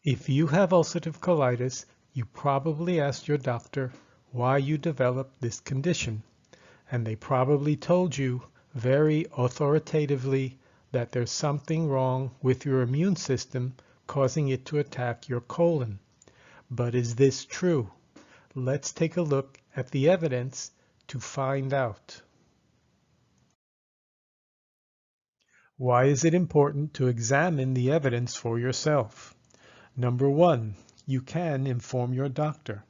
If you have ulcerative colitis, you probably asked your doctor why you developed this condition, and they probably told you very authoritatively that there's something wrong with your immune system causing it to attack your colon. But is this true? Let's take a look at the evidence to find out. Why is it important to examine the evidence for yourself? Number one, you can inform your doctor.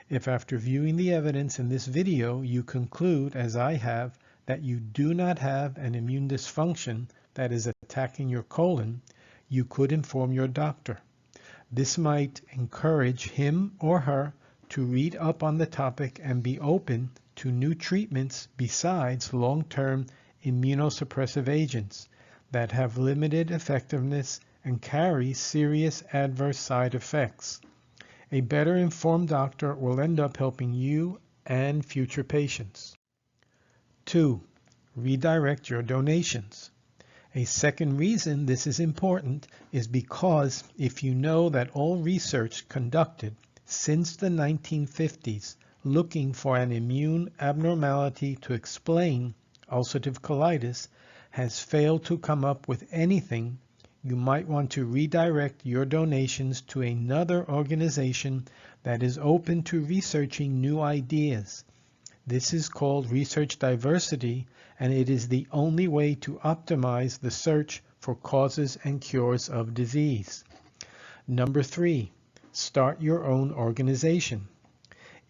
If after viewing the evidence in this video you conclude, as I have, that you do not have an immune dysfunction that is attacking your colon, you could inform your doctor. This might encourage him or her to read up on the topic and be open to new treatments besides long-term immunosuppressive agents that have limited effectiveness and carry serious adverse side effects. A better informed doctor will end up helping you and future patients. 2. Redirect your donations. A second reason this is important is because if you know that all research conducted since the 1950s looking for an immune abnormality to explain ulcerative colitis has failed to come up with anything, you might want to redirect your donations to another organization that is open to researching new ideas. This is called research diversity, and it is the only way to optimize the search for causes and cures of disease. Number 3, start your own organization.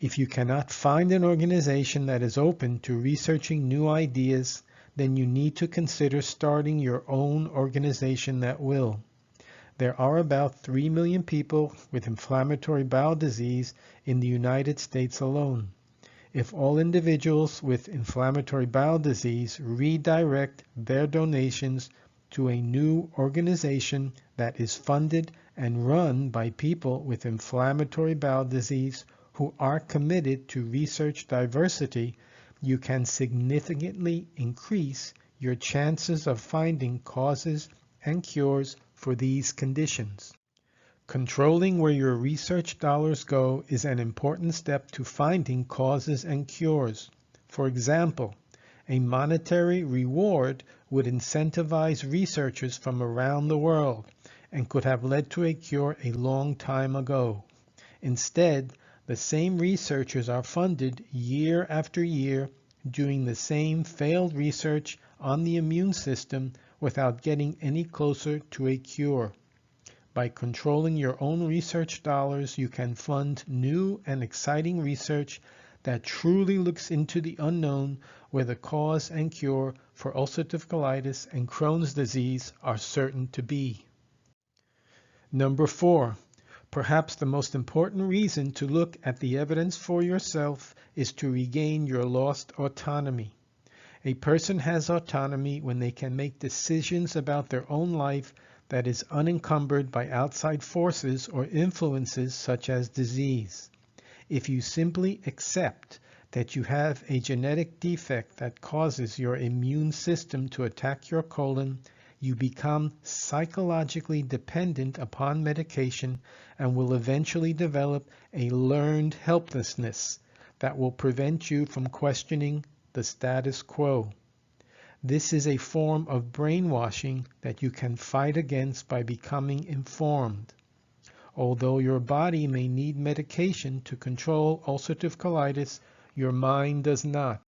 If you cannot find an organization that is open to researching new ideas, then you need to consider starting your own organization that will. There are about 3 million people with inflammatory bowel disease in the United States alone. If all individuals with inflammatory bowel disease redirect their donations to a new organization that is funded and run by people with inflammatory bowel disease who are committed to research diversity, you can significantly increase your chances of finding causes and cures for these conditions. Controlling where your research dollars go is an important step to finding causes and cures. For example, a monetary reward would incentivize researchers from around the world and could have led to a cure a long time ago. Instead, the same researchers are funded year after year doing the same failed research on the immune system without getting any closer to a cure. By controlling your own research dollars, you can fund new and exciting research that truly looks into the unknown, where the cause and cure for ulcerative colitis and Crohn's disease are certain to be. Number 4. Perhaps the most important reason to look at the evidence for yourself is to regain your lost autonomy. A person has autonomy when they can make decisions about their own life that is unencumbered by outside forces or influences such as disease. If you simply accept that you have a genetic defect that causes your immune system to attack your colon, you become psychologically dependent upon medication and will eventually develop a learned helplessness that will prevent you from questioning the status quo. This is a form of brainwashing that you can fight against by becoming informed. Although your body may need medication to control ulcerative colitis, your mind does not.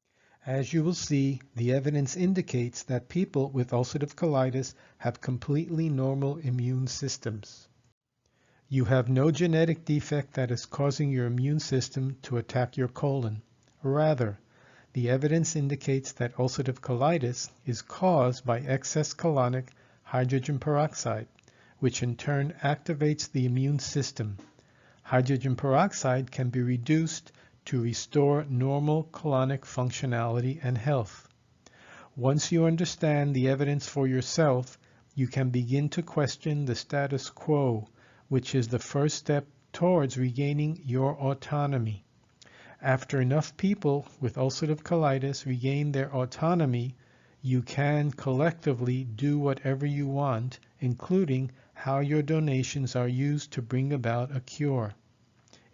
As you will see, the evidence indicates that people with ulcerative colitis have completely normal immune systems. You have no genetic defect that is causing your immune system to attack your colon. Rather, the evidence indicates that ulcerative colitis is caused by excess colonic hydrogen peroxide, which in turn activates the immune system. Hydrogen peroxide can be reduced to restore normal colonic functionality and health. Once you understand the evidence for yourself, you can begin to question the status quo, which is the first step towards regaining your autonomy. After enough people with ulcerative colitis regain their autonomy, You can collectively do whatever you want, including how your donations are used to bring about a cure.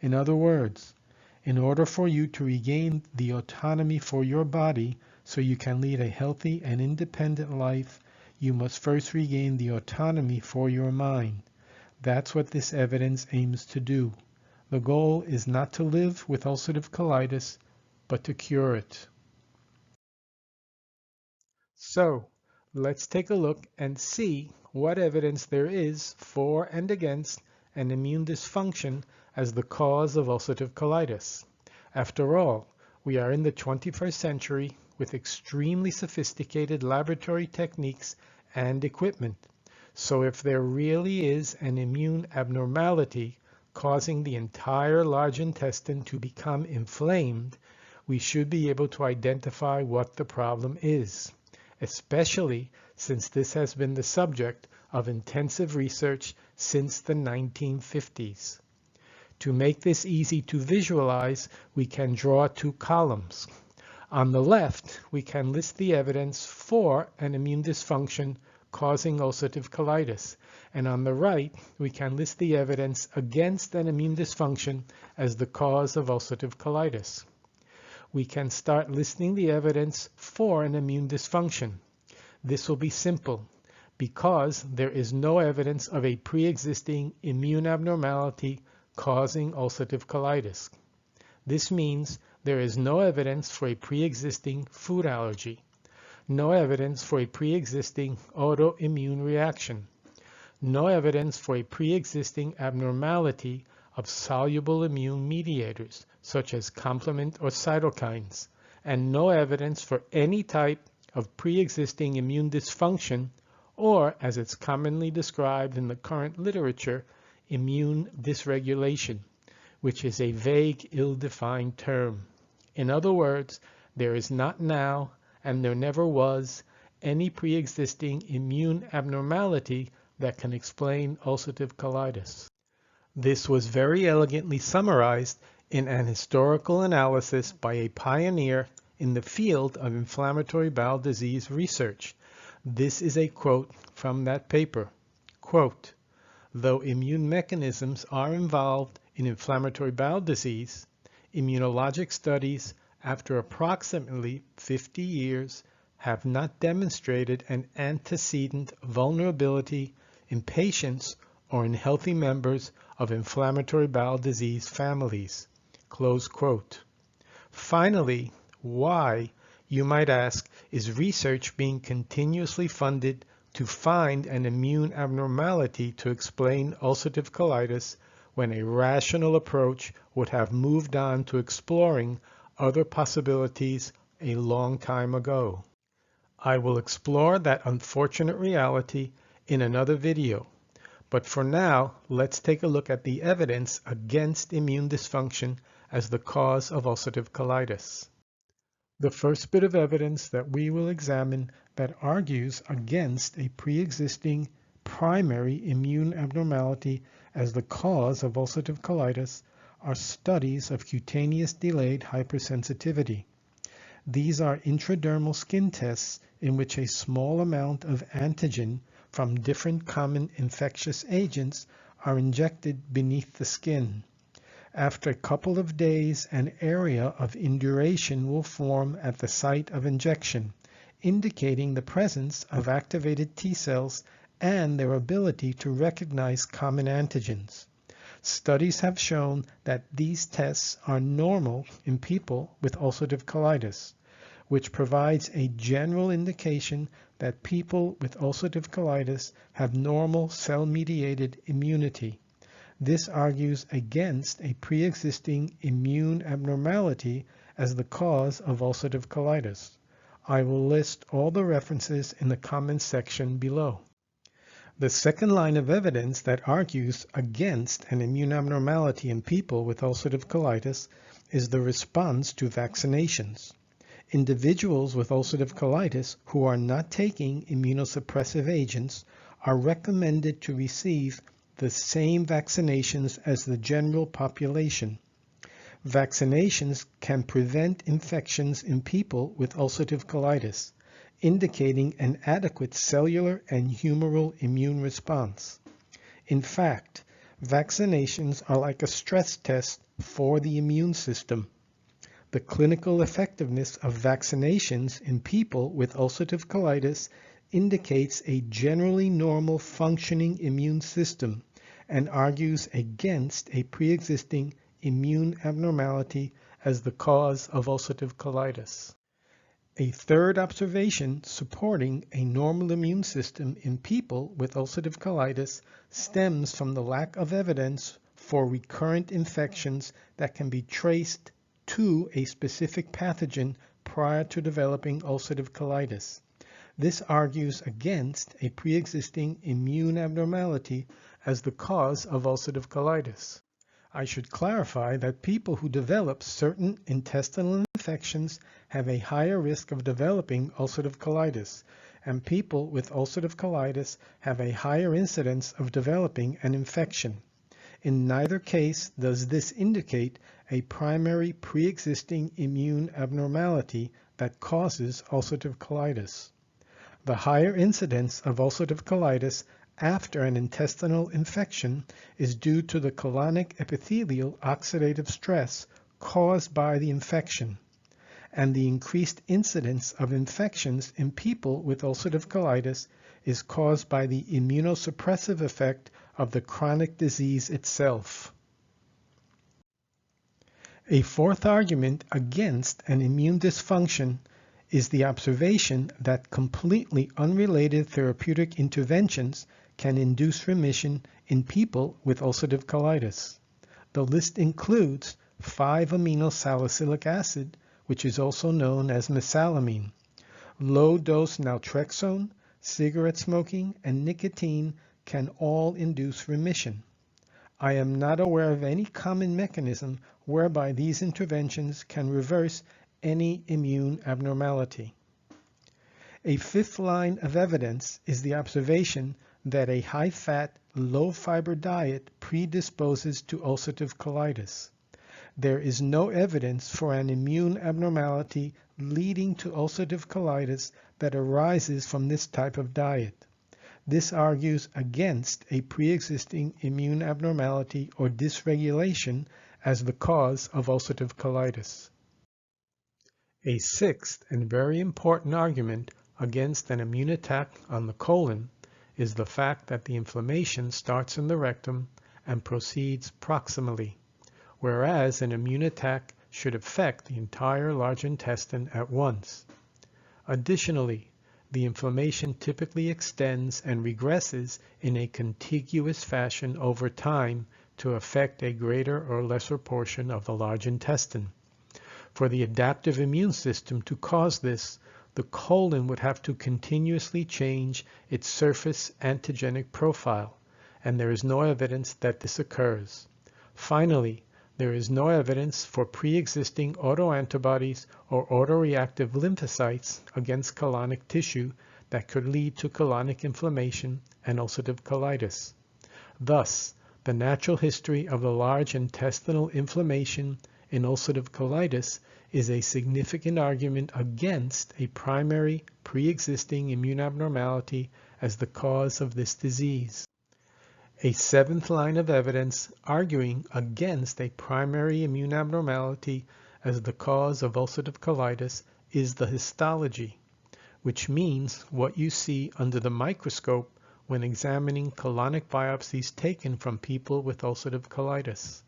In other words, in order for you to regain the autonomy for your body so you can lead a healthy and independent life, you must first regain the autonomy for your mind. That's what this evidence aims to do. The goal is not to live with ulcerative colitis, but to cure it. So, let's take a look and see what evidence there is for and against an immune dysfunction as the cause of ulcerative colitis. After all, we are in the 21st century with extremely sophisticated laboratory techniques and equipment. So if there really is an immune abnormality causing the entire large intestine to become inflamed, we should be able to identify what the problem is, especially since this has been the subject of intensive research since the 1950s. To make this easy to visualize, we can draw two columns. On the left, we can list the evidence for an immune dysfunction causing ulcerative colitis, and on the right, we can list the evidence against an immune dysfunction as the cause of ulcerative colitis. We can start listing the evidence for an immune dysfunction. This will be simple because there is no evidence of a pre-existing immune abnormality causing ulcerative colitis. This means there is no evidence for a pre-existing food allergy, no evidence for a pre-existing autoimmune reaction, no evidence for a pre-existing abnormality of soluble immune mediators, such as complement or cytokines, and no evidence for any type of pre-existing immune dysfunction, or, as it's commonly described in the current literature, immune dysregulation, which is a vague, ill-defined term. In other words, there is not now, and there never was, any pre-existing immune abnormality that can explain ulcerative colitis. This was very elegantly summarized in an historical analysis by a pioneer in the field of inflammatory bowel disease research. This is a quote from that paper. Quote, "Though immune mechanisms are involved in inflammatory bowel disease, immunologic studies after approximately 50 years have not demonstrated an antecedent vulnerability in patients or in healthy members of inflammatory bowel disease families." Close quote. Finally, why, you might ask, is research being continuously funded to find an immune abnormality to explain ulcerative colitis when a rational approach would have moved on to exploring other possibilities a long time ago? I will explore that unfortunate reality in another video. But for now, let's take a look at the evidence against immune dysfunction as the cause of ulcerative colitis. The first bit of evidence that we will examine that argues against a pre-existing primary immune abnormality as the cause of ulcerative colitis are studies of cutaneous delayed hypersensitivity. These are intradermal skin tests in which a small amount of antigen from different common infectious agents are injected beneath the skin. After a couple of days, an area of induration will form at the site of injection, indicating the presence of activated T cells and their ability to recognize common antigens. Studies have shown that these tests are normal in people with ulcerative colitis, which provides a general indication that people with ulcerative colitis have normal cell-mediated immunity. This argues against a pre-existing immune abnormality as the cause of ulcerative colitis. I will list all the references in the comments section below. The second line of evidence that argues against an immune abnormality in people with ulcerative colitis is the response to vaccinations. Individuals with ulcerative colitis who are not taking immunosuppressive agents are recommended to receive the same vaccinations as the general population. Vaccinations can prevent infections in people with ulcerative colitis. indicating an adequate cellular and humoral immune response. In fact, vaccinations are like a stress test for the immune system. The clinical effectiveness of vaccinations in people with ulcerative colitis indicates a generally normal functioning immune system and argues against a pre-existing immune abnormality as the cause of ulcerative colitis. A third observation supporting a normal immune system in people with ulcerative colitis stems from the lack of evidence for recurrent infections that can be traced to a specific pathogen prior to developing ulcerative colitis. This argues against a pre-existing immune abnormality as the cause of ulcerative colitis. I should clarify that people who develop certain intestinal infections have a higher risk of developing ulcerative colitis, and people with ulcerative colitis have a higher incidence of developing an infection. In neither case does this indicate a primary pre-existing immune abnormality that causes ulcerative colitis. The higher incidence of ulcerative colitis after an intestinal infection is due to the colonic epithelial oxidative stress caused by the infection, and the increased incidence of infections in people with ulcerative colitis is caused by the immunosuppressive effect of the chronic disease itself. A fourth argument against an immune dysfunction is the observation that completely unrelated therapeutic interventions can induce remission in people with ulcerative colitis. The list includes 5-amino-salicylic acid, which is also known as Mesalamine, low-dose Naltrexone, cigarette smoking, and nicotine can all induce remission. I am not aware of any common mechanism whereby these interventions can reverse any immune abnormality. A fifth line of evidence is the observation that a high-fat, low-fiber diet predisposes to ulcerative colitis. There is no evidence for an immune abnormality leading to ulcerative colitis that arises from this type of diet. This argues against a pre-existing immune abnormality or dysregulation as the cause of ulcerative colitis. A sixth and very important argument against an immune attack on the colon is the fact that the inflammation starts in the rectum and proceeds proximally, whereas an immune attack should affect the entire large intestine at once. Additionally, the inflammation typically extends and regresses in a contiguous fashion over time to affect a greater or lesser portion of the large intestine. For the adaptive immune system to cause this, the colon would have to continuously change its surface antigenic profile, and there is no evidence that this occurs. Finally, there is no evidence for pre-existing autoantibodies or autoreactive lymphocytes against colonic tissue that could lead to colonic inflammation and ulcerative colitis. Thus, the natural history of the large intestinal inflammation in ulcerative colitis is a significant argument against a primary pre-existing immune abnormality as the cause of this disease. A seventh line of evidence arguing against a primary immune abnormality as the cause of ulcerative colitis is the histology, which means what you see under the microscope when examining colonic biopsies taken from people with ulcerative colitis.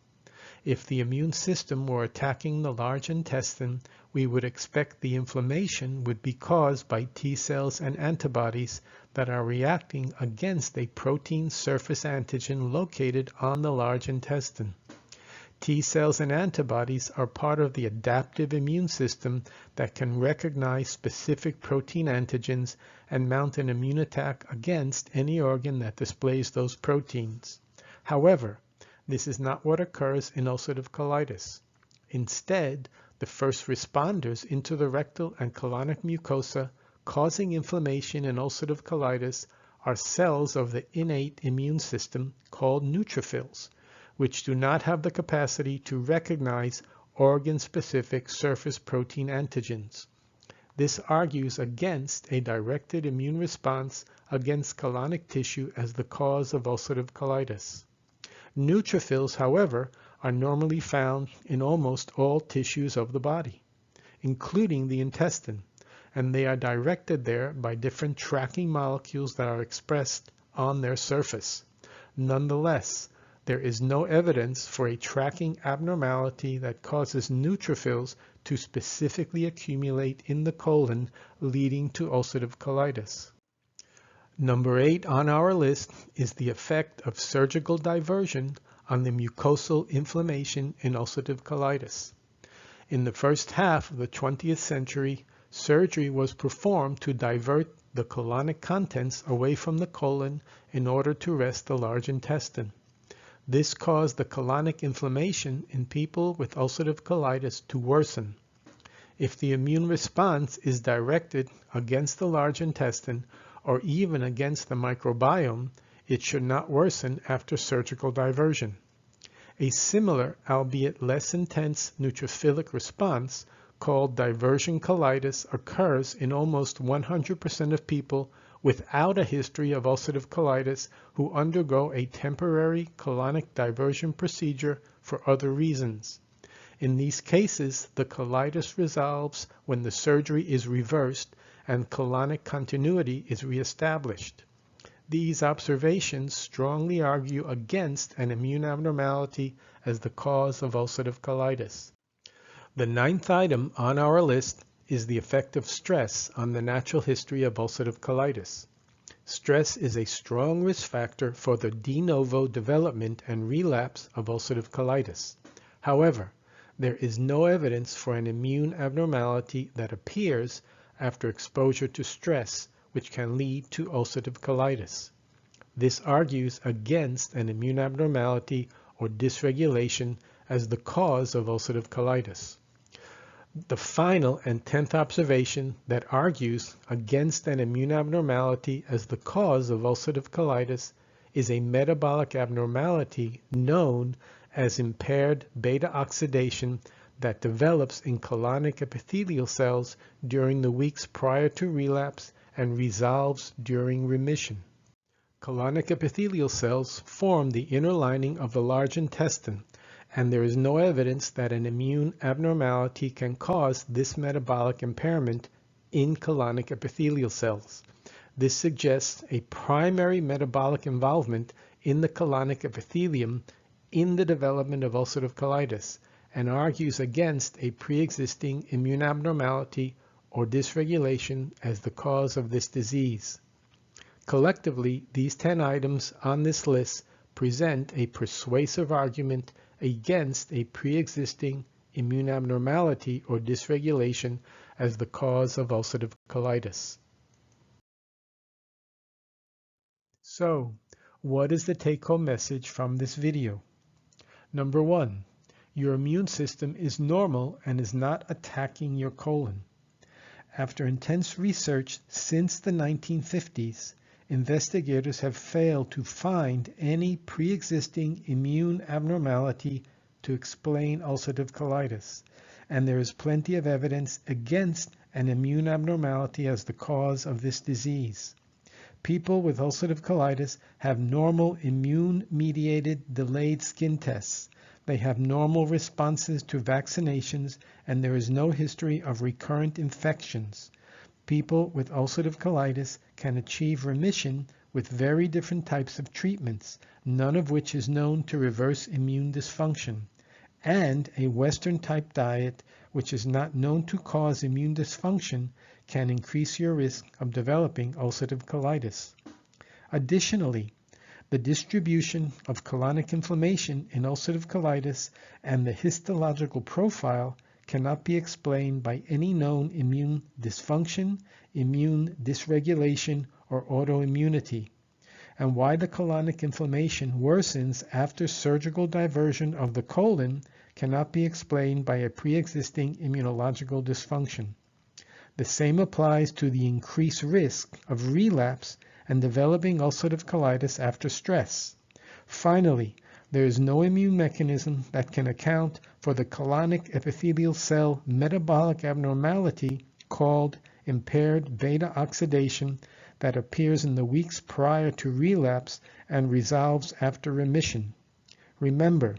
If the immune system were attacking the large intestine, we would expect the inflammation would be caused by T cells and antibodies that are reacting against a protein surface antigen located on the large intestine. T cells and antibodies are part of the adaptive immune system that can recognize specific protein antigens and mount an immune attack against any organ that displays those proteins. However, this is not what occurs in ulcerative colitis. Instead, the first responders into the rectal and colonic mucosa causing inflammation in ulcerative colitis are cells of the innate immune system called neutrophils, which do not have the capacity to recognize organ-specific surface protein antigens. This argues against a directed immune response against colonic tissue as the cause of ulcerative colitis. Neutrophils, however, are normally found in almost all tissues of the body, including the intestine, and they are directed there by different tracking molecules that are expressed on their surface. Nonetheless, there is no evidence for a tracking abnormality that causes neutrophils to specifically accumulate in the colon, leading to ulcerative colitis. Number 8 on our list is the effect of surgical diversion on the mucosal inflammation in ulcerative colitis. In the first half of the 20th century, surgery was performed to divert the colonic contents away from the colon in order to rest the large intestine. This caused the colonic inflammation in people with ulcerative colitis to worsen. If the immune response is directed against the large intestine or even against the microbiome, it should not worsen after surgical diversion. A similar, albeit less intense, neutrophilic response called diversion colitis occurs in almost 100% of people without a history of ulcerative colitis who undergo a temporary colonic diversion procedure for other reasons. In these cases, the colitis resolves when the surgery is reversed and colonic continuity is reestablished. These observations strongly argue against an immune abnormality as the cause of ulcerative colitis. The 9th item on our list is the effect of stress on the natural history of ulcerative colitis. Stress is a strong risk factor for the de novo development and relapse of ulcerative colitis. However, there is no evidence for an immune abnormality that appears after exposure to stress, which can lead to ulcerative colitis. This argues against an immune abnormality or dysregulation as the cause of ulcerative colitis. The final and 10th observation that argues against an immune abnormality as the cause of ulcerative colitis is a metabolic abnormality known as impaired beta oxidation that develops in colonic epithelial cells during the weeks prior to relapse and resolves during remission. Colonic epithelial cells form the inner lining of the large intestine, and there is no evidence that an immune abnormality can cause this metabolic impairment in colonic epithelial cells. This suggests a primary metabolic involvement in the colonic epithelium in the development of ulcerative colitis and argues against a pre-existing immune abnormality or dysregulation as the cause of this disease. Collectively, these 10 items on this list present a persuasive argument against a pre-existing immune abnormality or dysregulation as the cause of ulcerative colitis. So, what is the take-home message from this video? Number 1, your immune system is normal and is not attacking your colon. After intense research since the 1950s, investigators have failed to find any pre-existing immune abnormality to explain ulcerative colitis, and there is plenty of evidence against an immune abnormality as the cause of this disease. People with ulcerative colitis have normal immune-mediated delayed skin tests. They have normal responses to vaccinations, and there is no history of recurrent infections. People with ulcerative colitis can achieve remission with very different types of treatments, none of which is known to reverse immune dysfunction, and a Western-type diet, which is not known to cause immune dysfunction, can increase your risk of developing ulcerative colitis. Additionally, the distribution of colonic inflammation in ulcerative colitis and the histological profile cannot be explained by any known immune dysfunction, immune dysregulation, or autoimmunity, and why the colonic inflammation worsens after surgical diversion of the colon cannot be explained by a pre-existing immunological dysfunction. The same applies to the increased risk of relapse and developing ulcerative colitis after stress. Finally, there is no immune mechanism that can account for the colonic epithelial cell metabolic abnormality called impaired beta oxidation that appears in the weeks prior to relapse and resolves after remission. Remember,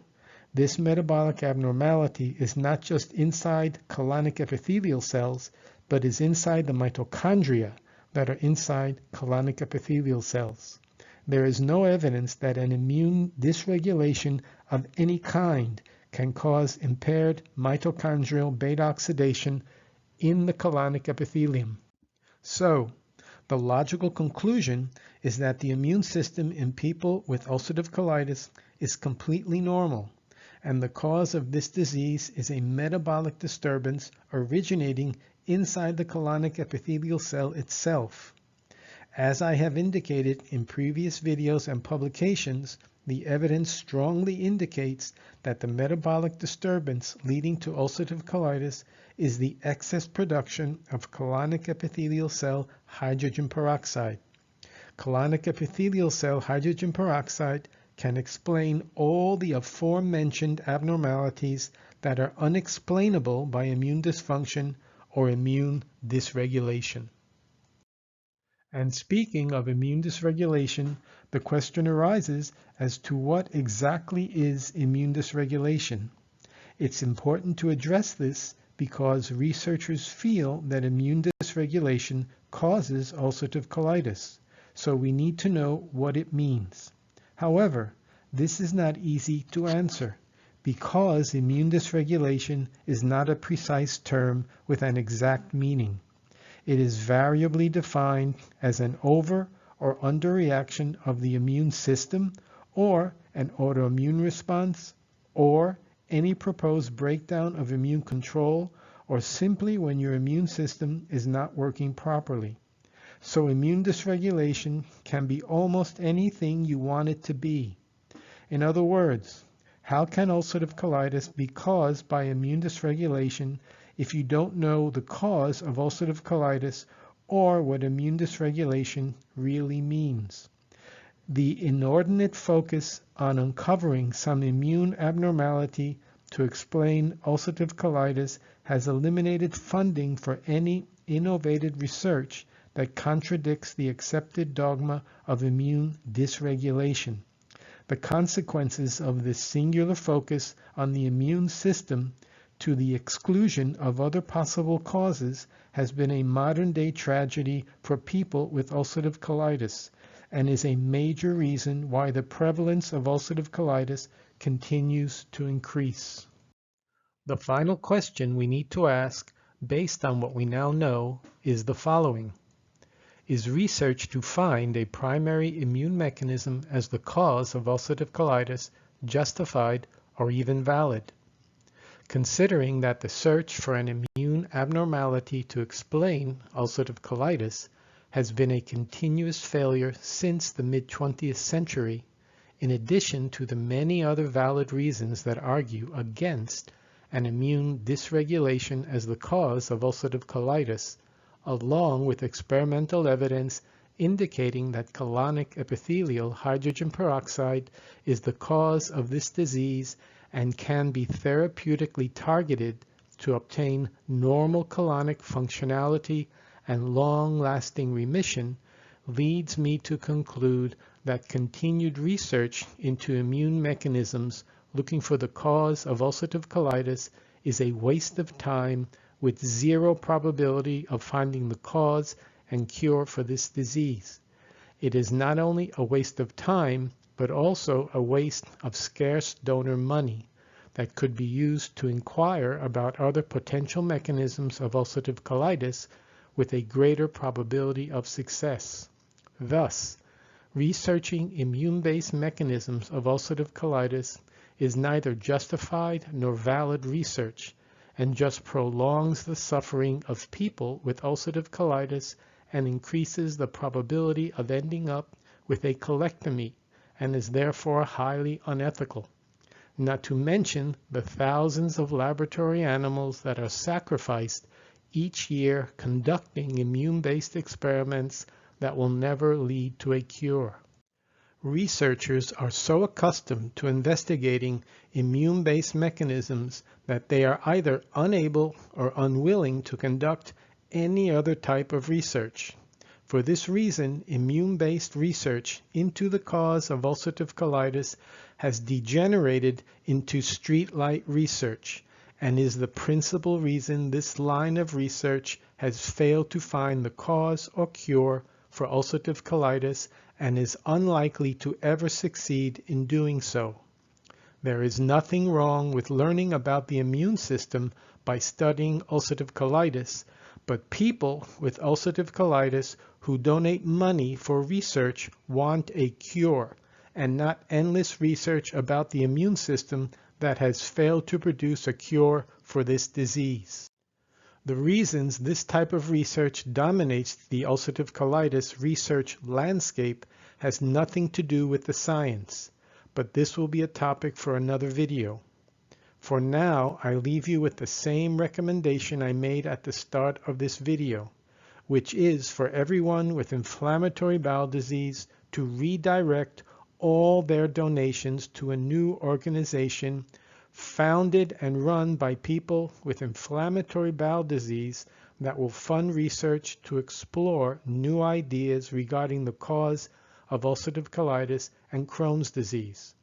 this metabolic abnormality is not just inside colonic epithelial cells, but is inside the mitochondria that are inside colonic epithelial cells. There is no evidence that an immune dysregulation of any kind can cause impaired mitochondrial beta oxidation in the colonic epithelium. So, the logical conclusion is that the immune system in people with ulcerative colitis is completely normal, and the cause of this disease is a metabolic disturbance originating inside the colonic epithelial cell itself. As I have indicated in previous videos and publications, the evidence strongly indicates that the metabolic disturbance leading to ulcerative colitis is the excess production of colonic epithelial cell hydrogen peroxide. Colonic epithelial cell hydrogen peroxide can explain all the aforementioned abnormalities that are unexplainable by immune dysfunction or immune dysregulation. And speaking of immune dysregulation, the question arises as to what exactly is immune dysregulation. It's important to address this because researchers feel that immune dysregulation causes ulcerative colitis, so we need to know what it means. However, this is not easy to answer because immune dysregulation is not a precise term with an exact meaning. It is variably defined as an over or underreaction of the immune system, or an autoimmune response, or any proposed breakdown of immune control, or simply when your immune system is not working properly. So immune dysregulation can be almost anything you want it to be. In other words, how can ulcerative colitis be caused by immune dysregulation if you don't know the cause of ulcerative colitis or what immune dysregulation really means? The inordinate focus on uncovering some immune abnormality to explain ulcerative colitis has eliminated funding for any innovative research that contradicts the accepted dogma of immune dysregulation. The consequences of this singular focus on the immune system to the exclusion of other possible causes has been a modern-day tragedy for people with ulcerative colitis and is a major reason why the prevalence of ulcerative colitis continues to increase. The final question we need to ask, based on what we now know, is the following. Is research to find a primary immune mechanism as the cause of ulcerative colitis justified or even valid? Considering that the search for an immune abnormality to explain ulcerative colitis has been a continuous failure since the mid-20th century, in addition to the many other valid reasons that argue against an immune dysregulation as the cause of ulcerative colitis, along with experimental evidence indicating that colonic epithelial hydrogen peroxide is the cause of this disease and can be therapeutically targeted to obtain normal colonic functionality and long-lasting remission, leads me to conclude that continued research into immune mechanisms looking for the cause of ulcerative colitis is a waste of time with zero probability of finding the cause and cure for this disease. It is not only a waste of time, but also a waste of scarce donor money that could be used to inquire about other potential mechanisms of ulcerative colitis with a greater probability of success. Thus, researching immune-based mechanisms of ulcerative colitis is neither justified nor valid research, and just prolongs the suffering of people with ulcerative colitis and increases the probability of ending up with a colectomy, and is therefore highly unethical. Not to mention the thousands of laboratory animals that are sacrificed each year conducting immune-based experiments that will never lead to a cure. Researchers are so accustomed to investigating immune-based mechanisms that they are either unable or unwilling to conduct any other type of research. For this reason, immune-based research into the cause of ulcerative colitis has degenerated into streetlight research and is the principal reason this line of research has failed to find the cause or cure for ulcerative colitis and is unlikely to ever succeed in doing so. There is nothing wrong with learning about the immune system by studying ulcerative colitis, but people with ulcerative colitis who donate money for research want a cure and not endless research about the immune system that has failed to produce a cure for this disease. The reasons this type of research dominates the ulcerative colitis research landscape has nothing to do with the science, but this will be a topic for another video. For now, I leave you with the same recommendation I made at the start of this video, which is for everyone with inflammatory bowel disease to redirect all their donations to a new organization founded and run by people with inflammatory bowel disease that will fund research to explore new ideas regarding the cause of ulcerative colitis and Crohn's disease.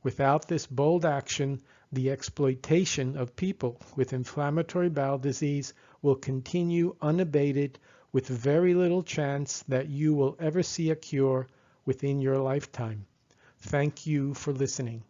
Without this bold action, the exploitation of people with inflammatory bowel disease will continue unabated with very little chance that you will ever see a cure within your lifetime. Thank you for listening.